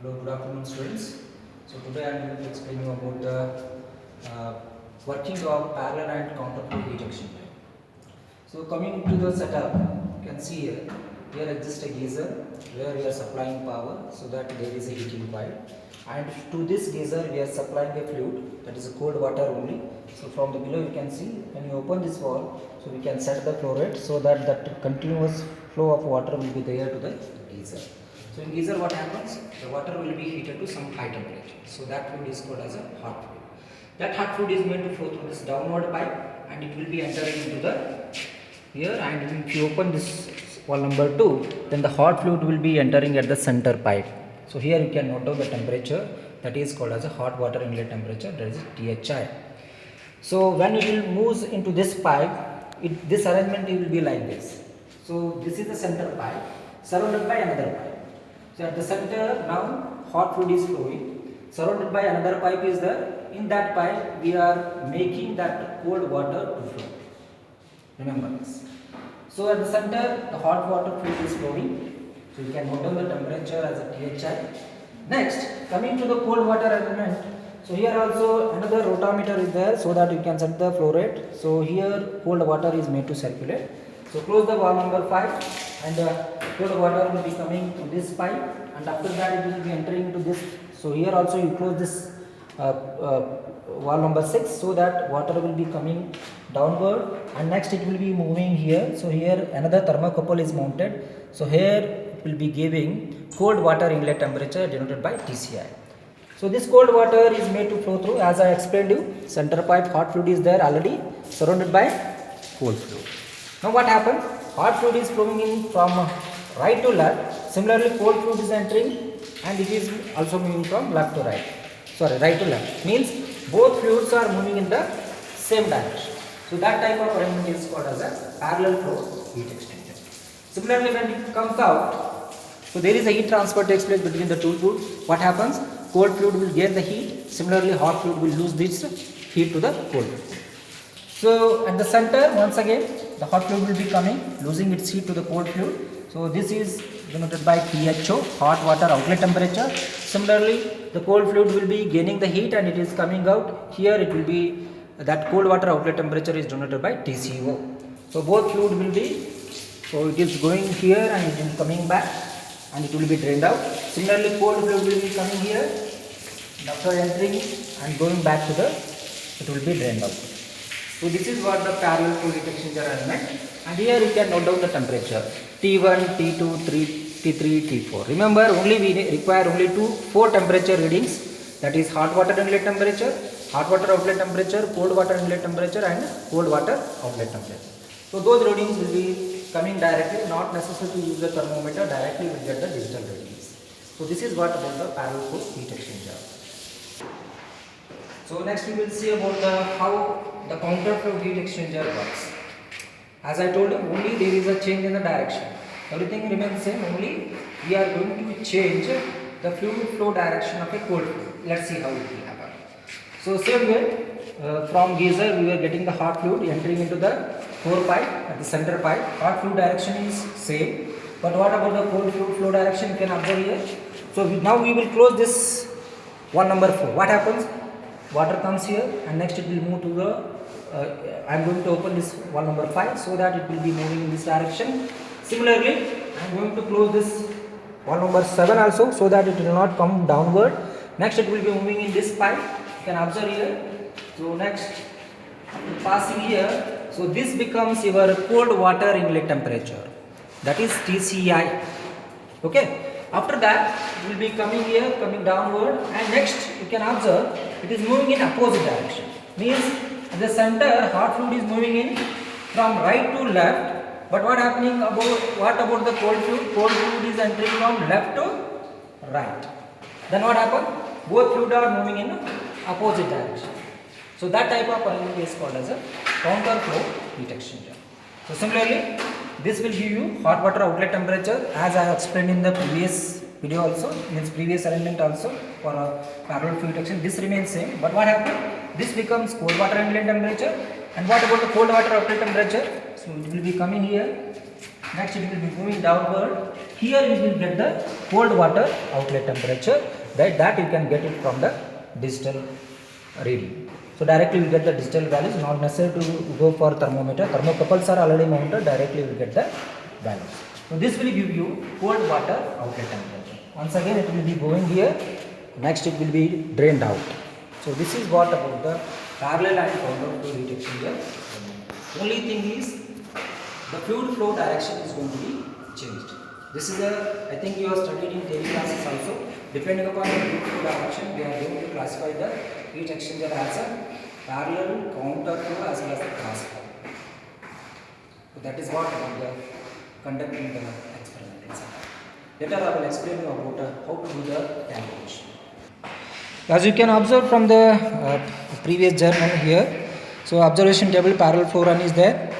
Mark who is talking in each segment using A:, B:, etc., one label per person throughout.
A: Hello, good afternoon students. So today I am going to explain you about the working of parallel and counter flow heat exchanger. So coming to the setup, you can see here exists a geyser where we are supplying power so that there is a heating coil, and to this geyser we are supplying a fluid, that is a cold water only. So from the below you can see when you open this valve, so we can set the flow rate so that that continuous flow of water will be there to the geyser. So in geyser what happens? The water will be heated to some high temperature. So that fluid is called as a hot fluid. That hot fluid is going to flow through this downward pipe and it will be entering into the here, and if you open this valve number 2, then the hot fluid will be entering at the center pipe. So here you can note down the temperature, that is called as a hot water inlet temperature, that is THI. So when it will moves into this pipe, this arrangement will be like this. So this is the center pipe surrounded by another pipe. So at the center now hot fluid is flowing, surrounded by another pipe is there. In that pipe we are making that cold water to flow. Remember this. So at the center the hot water fluid is flowing. So you can note down the temperature as a THI. Next, coming to the cold water element. So here also another rotameter is there so that you can set the flow rate. So here cold water is made to circulate. So close the valve number 5 and cold water will be coming to this pipe, and after that it will be entering into this. So here also you close this valve number 6 so that water will be coming downward, and next it will be moving here. So here another thermocouple is mounted. So here it will be giving cold water inlet temperature denoted by TCI. So this cold water is made to flow through, as I explained you, center pipe hot fluid is there already surrounded by cold fluid. Now what happens? Hot fluid is flowing in from right to left. Similarly cold fluid is entering and it is also moving from left to right. Sorry, right to left. Means both fluids are moving in the same direction. So that type of arrangement is called as a parallel flow heat exchanger. Similarly when it comes out, so there is a heat transfer takes place between the two fluids. What happens? Cold fluid will gain the heat. Similarly hot fluid will lose this heat to the cold fluid. So at the center once again the hot fluid will be coming, losing its heat to the cold fluid. So this is denoted by THO, hot water outlet temperature. Similarly the cold fluid will be gaining the heat and it is coming out. Here it will be that cold water outlet temperature is denoted by TCO. So both fluid will be, so it is going here and it is coming back and it will be drained out. Similarly cold fluid will be coming here and after entering and going back to the, it will be drained out. So this is what the parallel flow heat exchanger arrangement, and here you can note down the temperature T1, T2, T3, T4. Remember only we require only 4 temperature readings, that is hot water inlet temperature, hot water outlet temperature, cold water inlet temperature and cold water outlet temperature. So those readings will be coming directly, not necessary to use the thermometer, directly we will get the digital readings. So this is what about the parallel flow heat exchanger. So next we will see about how the counter flow heat exchanger works. As I told you, only there is a change in the direction. Everything remains same, only we are going to change the fluid flow direction of a cold fluid. Let's see how it will happen. So same way, from geyser we are getting the hot fluid entering into the core pipe at the center pipe. Hot fluid direction is same, but what about the cold fluid flow direction? You can observe here. So now we will close this valve number 4. What happens? Water comes here and next it will move to the I am going to open this valve number 5 so that it will be moving in this direction. Similarly I am going to close this valve number 7 also so that it will not come downward. Next it will be moving in this pipe, you can observe here. So next passing here, so this becomes your cold water inlet temperature, that is TCI. Okay. After that it will be coming here, coming downward, and next you can observe it is moving in opposite direction. Means at the center hot fluid is moving in from right to left, but what about the cold fluid? Cold fluid is entering from left to right. Then what happens? Both fluid are moving in opposite direction. So that type of arrangement is called as a counter flow heat exchanger. So similarly this will give you hot water outlet temperature, as I have explained in the previous video also, means previous arrangement also for a parallel flow heat exchanger. This remains same, but what happens? This becomes cold water inlet temperature, and what about the cold water outlet temperature? So it will be coming here, next it will be moving downward, here you will get the cold water outlet temperature, that you can get it from the digital reading. So directly you get the digital values, not necessary to go for thermometer. Thermocouples are already mounted, directly you will get the values. So this will give you cold water outlet temperature. Once again it will be going here, next it will be drained out. So this is what about the parallel and counter flow heat exchanger. Only thing is the fluid flow direction is going to be changed. This is I think you have studied in theory classes also. Depending upon the fluid flow direction, we are going to classify the heat exchanger as a parallel, counter flow as well as the cross flow. So that is what about the conducting the experiment. Later I will explain you about how to do the calculation. As you can observe from the previous journal here, so observation table parallel flow run is there.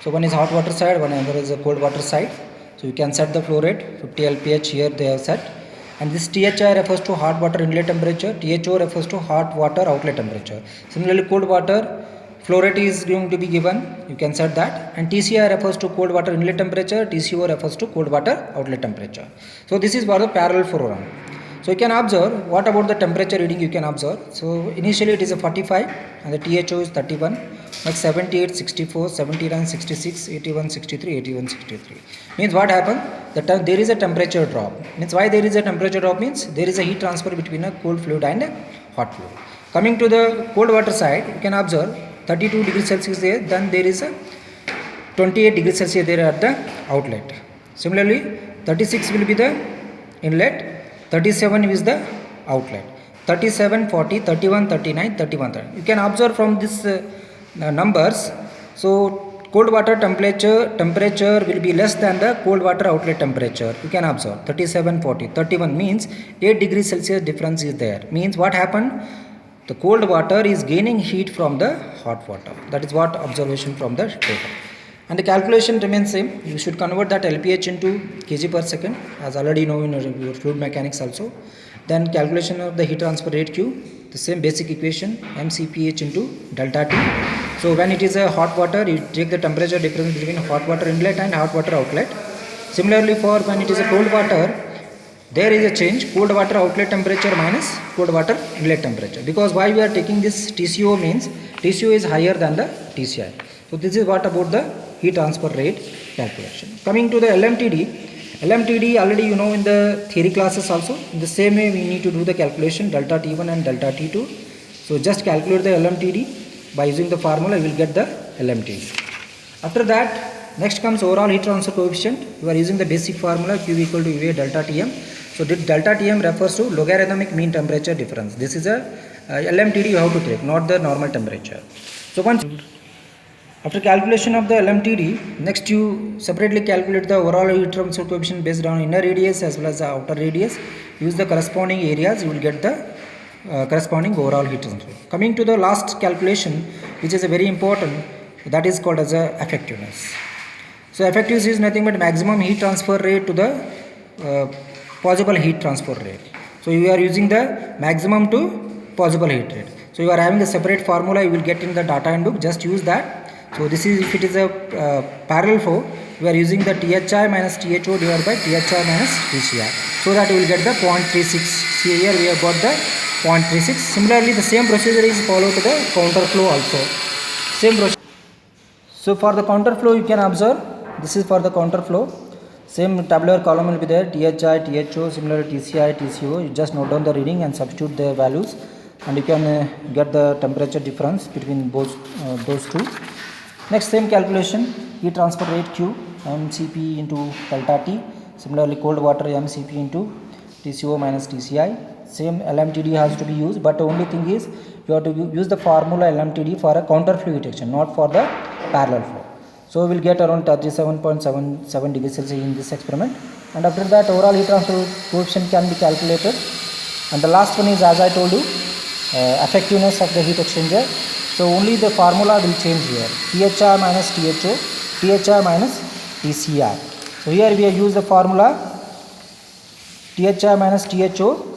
A: So one is hot water side, one other is a cold water side. So you can set the flow rate 50 LPH here they have set, and this THI refers to hot water inlet temperature, THO refers to hot water outlet temperature. Similarly cold water flow rate is going to be given, you can set that, and TCI refers to cold water inlet temperature, TCO refers to cold water outlet temperature. So this is for the parallel flow run. So you can observe what about the temperature reading you can observe. So initially it is a 45 and the THO is 31, next 78, 64, 79, 66, 81, 63, 81, 63. Means what happened? There is a temperature drop. Means why there is a temperature drop means there is a heat transfer between a cold fluid and a hot fluid. Coming to the cold water side, you can observe 32 degrees Celsius there, then there is a 28 degrees Celsius there at the outlet. Similarly 36 will be the inlet, 37 is the outlet, 37, 40, 31, 39, 31, 30. You can observe from this numbers. So cold water temperature will be less than the cold water outlet temperature. You can observe 37, 40, 31 means 8 degrees Celsius difference is there. Means what happened? The cold water is gaining heat from the hot water. That is what observation from the table. And the calculation remains same. You should convert that LPH into kg per second, as already know in your fluid mechanics also. Then calculation of the heat transfer rate Q, the same basic equation, mCph into delta T. So when it is a hot water, you take the temperature difference between hot water inlet and hot water outlet. Similarly for when it is a cold water, there is a change, cold water outlet temperature minus cold water inlet temperature. Because why we are taking this TCO means TCO is higher than the TCI. So this is what about the heat transfer rate calculation. Coming to the LMTD already you know in the theory classes also. In the same way we need to do the calculation delta T1 and delta T2. So just calculate the LMTD by using the formula, you will get the LMTD. After that, next comes overall heat transfer coefficient. You are using the basic formula Q equal to UA delta Tm. So this delta Tm refers to logarithmic mean temperature difference. This is a LMTD you have to take, not the normal temperature. So once after calculation of the LMTD, next you separately calculate the overall heat transfer coefficient based on inner radius as well as the outer radius. Use the corresponding areas, you will get the corresponding overall heat transfer. Coming to the last calculation, which is a very important, that is called as a effectiveness. So effectiveness is nothing but maximum heat transfer rate to the possible heat transfer rate. So you are using the maximum to possible heat rate. So you are having a separate formula, you will get in the data handbook, just use that. So this is if it is a parallel flow, we are using the THI minus THO divided by THI minus TCI. So that you will get the 0.36. See here we have got the 0.36. Similarly the same procedure is followed to the counter flow also. Same procedure. So for the counter flow you can observe, this is for the counter flow. Same tabular column will be there, THI, THO, similarly TCI, TCO. You just note down the reading and substitute their values, and you can get the temperature difference between both those two. Next same calculation, heat transfer rate Q, mCp into delta T. Similarly cold water mCp into TCO minus TCI. Same LMTD has to be used, but the only thing is you have to use the formula LMTD for a counter flow heat exchanger, not for the parallel flow. So we will get around 37.77 degrees Celsius in this experiment. And after that overall heat transfer coefficient can be calculated. And the last one is, as I told you, effectiveness of the heat exchanger. So only the formula will change here, THI minus THO, THI minus TCI. So here we have used the formula THI minus THO.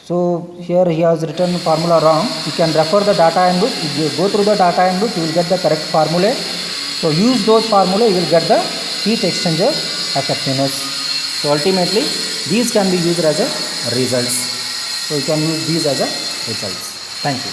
A: So here he has written formula wrong. You can refer the data handbook. If you go through the data handbook, you will get the correct formula. So use those formula, you will get the heat exchanger effectiveness. So ultimately these can be used as a results. So you can use these as a results. Thank you.